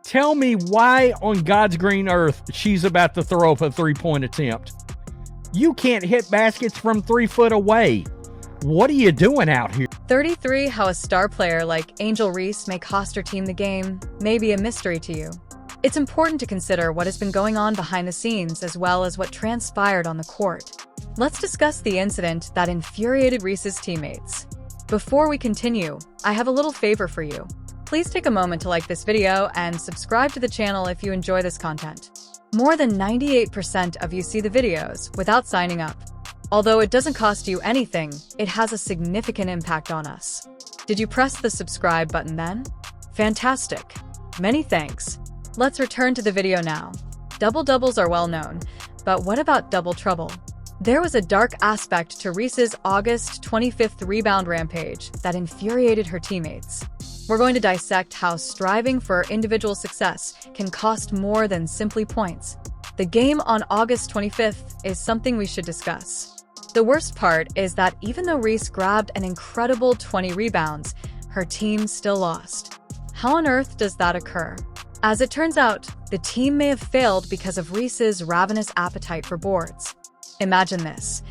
Tell me why on God's green earth she's about to throw up a three-point attempt. You can't hit baskets from 3 foot away. What are you doing out here? 33. How a star player like Angel Reese may cost her team the game may be a mystery to you. It's important to consider what has been going on behind the scenes as well as what transpired on the court. Let's discuss the incident that infuriated Reese's teammates. Before we continue, I have a little favor for you. Please take a moment to like this video and subscribe to the channel if you enjoy this content. More than 98% of you see the videos without signing up. Although it doesn't cost you anything, it has a significant impact on us. Did you press the subscribe button then? Fantastic. Many thanks. Let's return to the video now. Double-doubles are well known, but what about double trouble? There was a dark aspect to Reese's August 25th rebound rampage that infuriated her teammates. We're going to dissect how striving for individual success can cost more than simply points. The game on August 25th is something we should discuss. The worst part is that even though Reese grabbed an incredible 20 rebounds, her team still lost. How on earth does that occur? As it turns out, the team may have failed because of Reese's ravenous appetite for boards. Imagine this.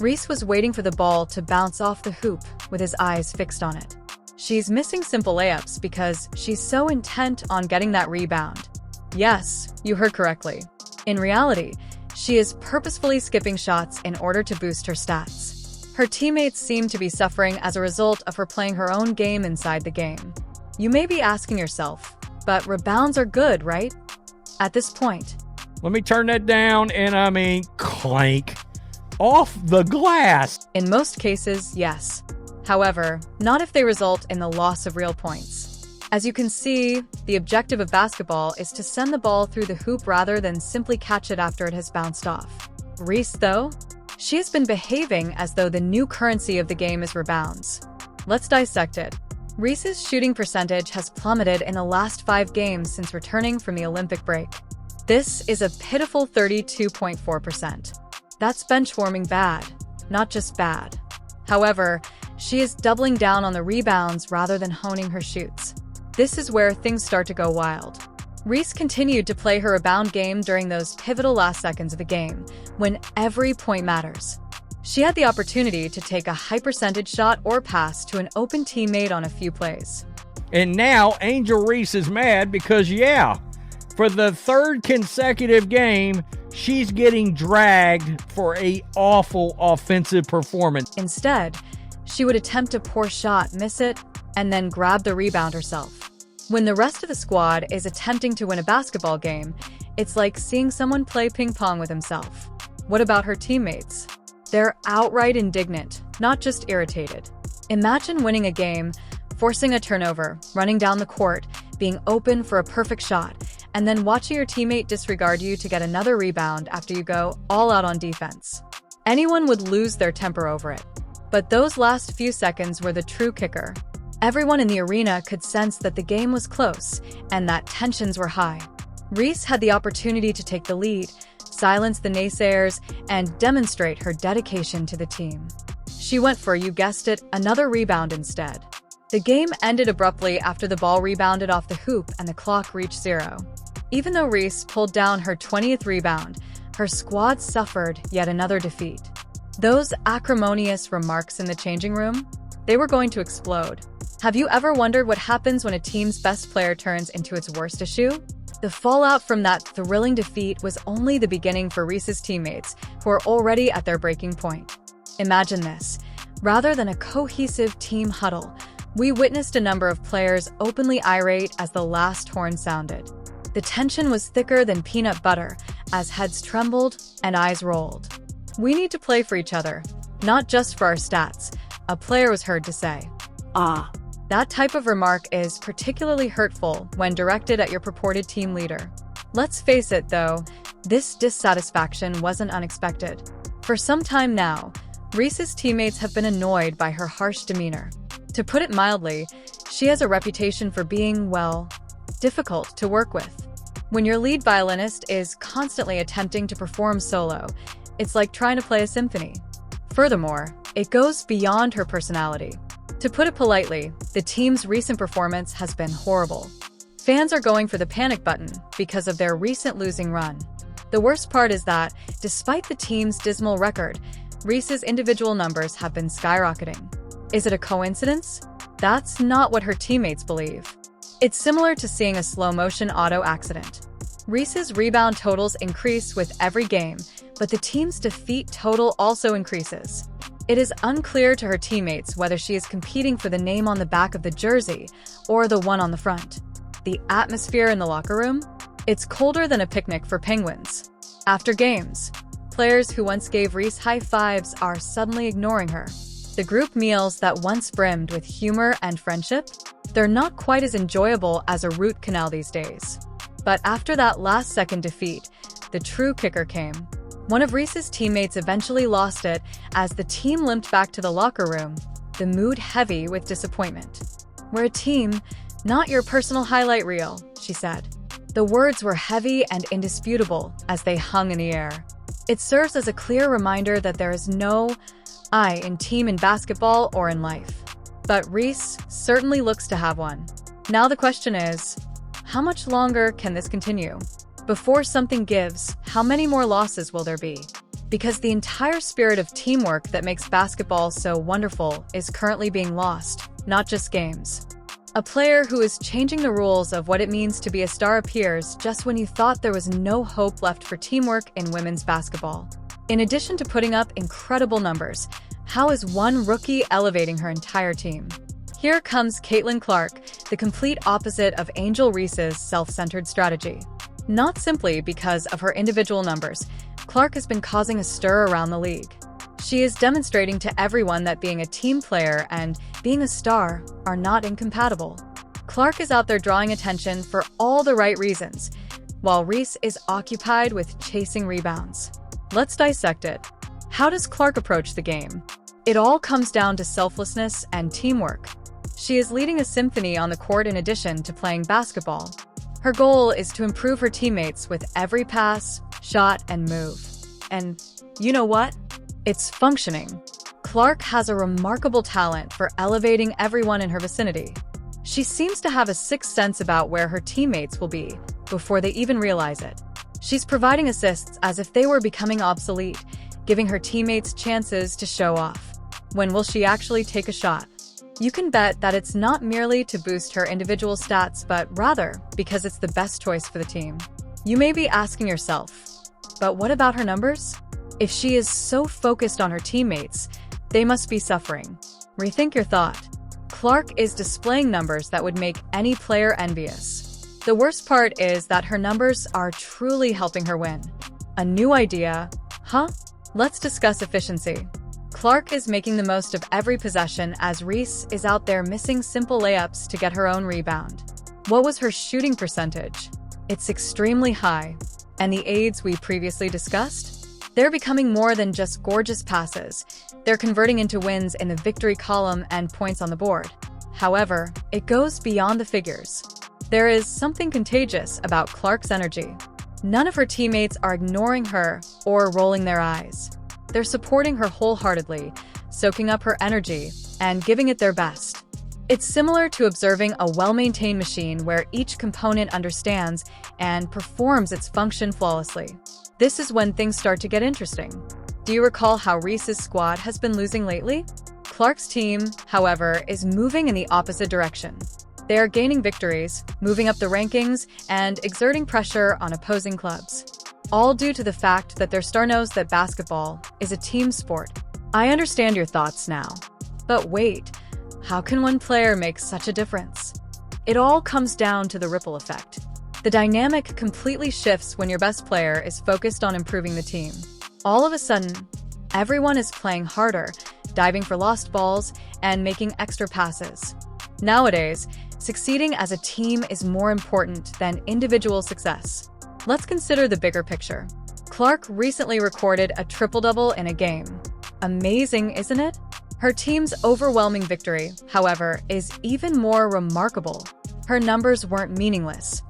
Reese was waiting for the ball to bounce off the hoop with his eyes fixed on it. She's missing simple layups because she's so intent on getting that rebound. Yes, you heard correctly. In reality, she is purposefully skipping shots in order to boost her stats. Her teammates seem to be suffering as a result of her playing her own game inside the game. You may be asking yourself, but rebounds are good, right? At this point, let me turn that down and clank off the glass. In most cases, yes. However, not if they result in the loss of real points. As you can see, the objective of basketball is to send the ball through the hoop rather than simply catch it after it has bounced off. Reese, though? She has been behaving as though the new currency of the game is rebounds. Let's dissect it. Reese's shooting percentage has plummeted in the last 5 games since returning from the Olympic break. This is a pitiful 32.4%. That's benchwarming bad, not just bad. However, she is doubling down on the rebounds rather than honing her shoots. This is where things start to go wild. Reese continued to play her rebound game during those pivotal last seconds of the game, when every point matters. She had the opportunity to take a high percentage shot or pass to an open teammate on a few plays. And now Angel Reese is mad because, for the 3rd consecutive game, she's getting dragged for an awful offensive performance. Instead, she would attempt a poor shot, miss it, and then grab the rebound herself. When the rest of the squad is attempting to win a basketball game, it's like seeing someone play ping pong with himself. What about her teammates? They're outright indignant, not just irritated. Imagine winning a game, forcing a turnover, running down the court, being open for a perfect shot, and then watching your teammate disregard you to get another rebound after you go all out on defense. Anyone would lose their temper over it. But those last few seconds were the true kicker. Everyone in the arena could sense that the game was close and that tensions were high. Reese had the opportunity to take the lead, silence the naysayers, and demonstrate her dedication to the team. She went for, you guessed it, another rebound instead. The game ended abruptly after the ball rebounded off the hoop and the clock reached 0. Even though Reese pulled down her 20th rebound, her squad suffered yet another defeat. Those acrimonious remarks in the changing room? They were going to explode. Have you ever wondered what happens when a team's best player turns into its worst issue? The fallout from that thrilling defeat was only the beginning for Reese's teammates, who are already at their breaking point. Imagine this. Rather than a cohesive team huddle, we witnessed a number of players openly irate as the last horn sounded. The tension was thicker than peanut butter as heads trembled and eyes rolled. "We need to play for each other, not just for our stats," a player was heard to say. That type of remark is particularly hurtful when directed at your purported team leader. Let's face it, though, this dissatisfaction wasn't unexpected. For some time now, Reese's teammates have been annoyed by her harsh demeanor. To put it mildly, she has a reputation for being, well, difficult to work with. When your lead violinist is constantly attempting to perform solo, it's like trying to play a symphony. Furthermore, it goes beyond her personality. To put it politely, the team's recent performance has been horrible. Fans are going for the panic button because of their recent losing run. The worst part is that, despite the team's dismal record, Reese's individual numbers have been skyrocketing. Is it a coincidence? That's not what her teammates believe. It's similar to seeing a slow-motion auto accident. Reese's rebound totals increase with every game, but the team's defeat total also increases. It is unclear to her teammates whether she is competing for the name on the back of the jersey or the one on the front. The atmosphere in the locker room? It's colder than a picnic for Penguins. After games, players who once gave Reese high fives are suddenly ignoring her. The group meals that once brimmed with humor and friendship? They're not quite as enjoyable as a root canal these days. But after that last-second defeat, the true kicker came. One of Reese's teammates eventually lost it as the team limped back to the locker room, the mood heavy with disappointment. "We're a team, not your personal highlight reel," she said. The words were heavy and indisputable as they hung in the air. It serves as a clear reminder that there is no I in team in basketball or in life. But Reese certainly looks to have one. Now the question is, how much longer can this continue? Before something gives, how many more losses will there be? Because the entire spirit of teamwork that makes basketball so wonderful is currently being lost, not just games. A player who is changing the rules of what it means to be a star appears just when you thought there was no hope left for teamwork in women's basketball. In addition to putting up incredible numbers, how is one rookie elevating her entire team? Here comes Caitlin Clark, the complete opposite of Angel Reese's self-centered strategy. Not simply because of her individual numbers, Clark has been causing a stir around the league. She is demonstrating to everyone that being a team player and being a star are not incompatible. Clark is out there drawing attention for all the right reasons, while Reese is occupied with chasing rebounds. Let's dissect it. How does Clark approach the game? It all comes down to selflessness and teamwork. She is leading a symphony on the court in addition to playing basketball. Her goal is to improve her teammates with every pass, shot, and move. And you know what? It's functioning. Clark has a remarkable talent for elevating everyone in her vicinity. She seems to have a sixth sense about where her teammates will be before they even realize it. She's providing assists as if they were becoming obsolete, giving her teammates chances to show off. When will she actually take a shot? You can bet that it's not merely to boost her individual stats, but rather because it's the best choice for the team. You may be asking yourself, but what about her numbers? If she is so focused on her teammates, they must be suffering. Rethink your thought. Clark is displaying numbers that would make any player envious. The worst part is that her numbers are truly helping her win. A new idea? Huh? Let's discuss efficiency. Clark is making the most of every possession as Reese is out there missing simple layups to get her own rebound. What was her shooting percentage? It's extremely high. And the aids we previously discussed? They're becoming more than just gorgeous passes. They're converting into wins in the victory column and points on the board. However, it goes beyond the figures. There is something contagious about Clark's energy. None of her teammates are ignoring her or rolling their eyes. They're supporting her wholeheartedly, soaking up her energy, and giving it their best. It's similar to observing a well-maintained machine where each component understands and performs its function flawlessly. This is when things start to get interesting. Do you recall how Reese's squad has been losing lately? Clark's team, however, is moving in the opposite direction. They are gaining victories, moving up the rankings, and exerting pressure on opposing clubs. All due to the fact that their star knows that basketball is a team sport. I understand your thoughts now. But wait, how can one player make such a difference? It all comes down to the ripple effect. The dynamic completely shifts when your best player is focused on improving the team. All of a sudden, everyone is playing harder, diving for lost balls, and making extra passes. Nowadays, succeeding as a team is more important than individual success. Let's consider the bigger picture. Clark recently recorded a triple-double in a game. Amazing, isn't it? Her team's overwhelming victory, however, is even more remarkable. Her numbers weren't meaningless.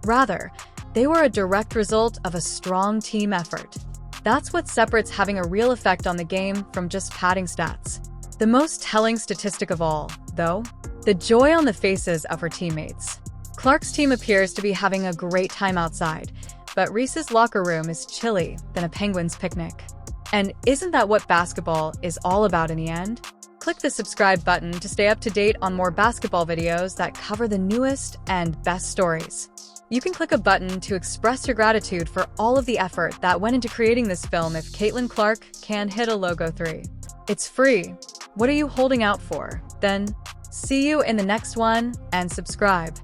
Rather, they were a direct result of a strong team effort. That's what separates having a real effect on the game from just padding stats. The most telling statistic of all, though, the joy on the faces of her teammates. Clark's team appears to be having a great time outside, but Reese's locker room is chilly than a Penguins picnic. And isn't that what basketball is all about in the end? Click the subscribe button to stay up to date on more basketball videos that cover the newest and best stories. You can click a button to express your gratitude for all of the effort that went into creating this film if Caitlin Clark can hit a logo 3. It's free. What are you holding out for? Then, see you in the next one and subscribe.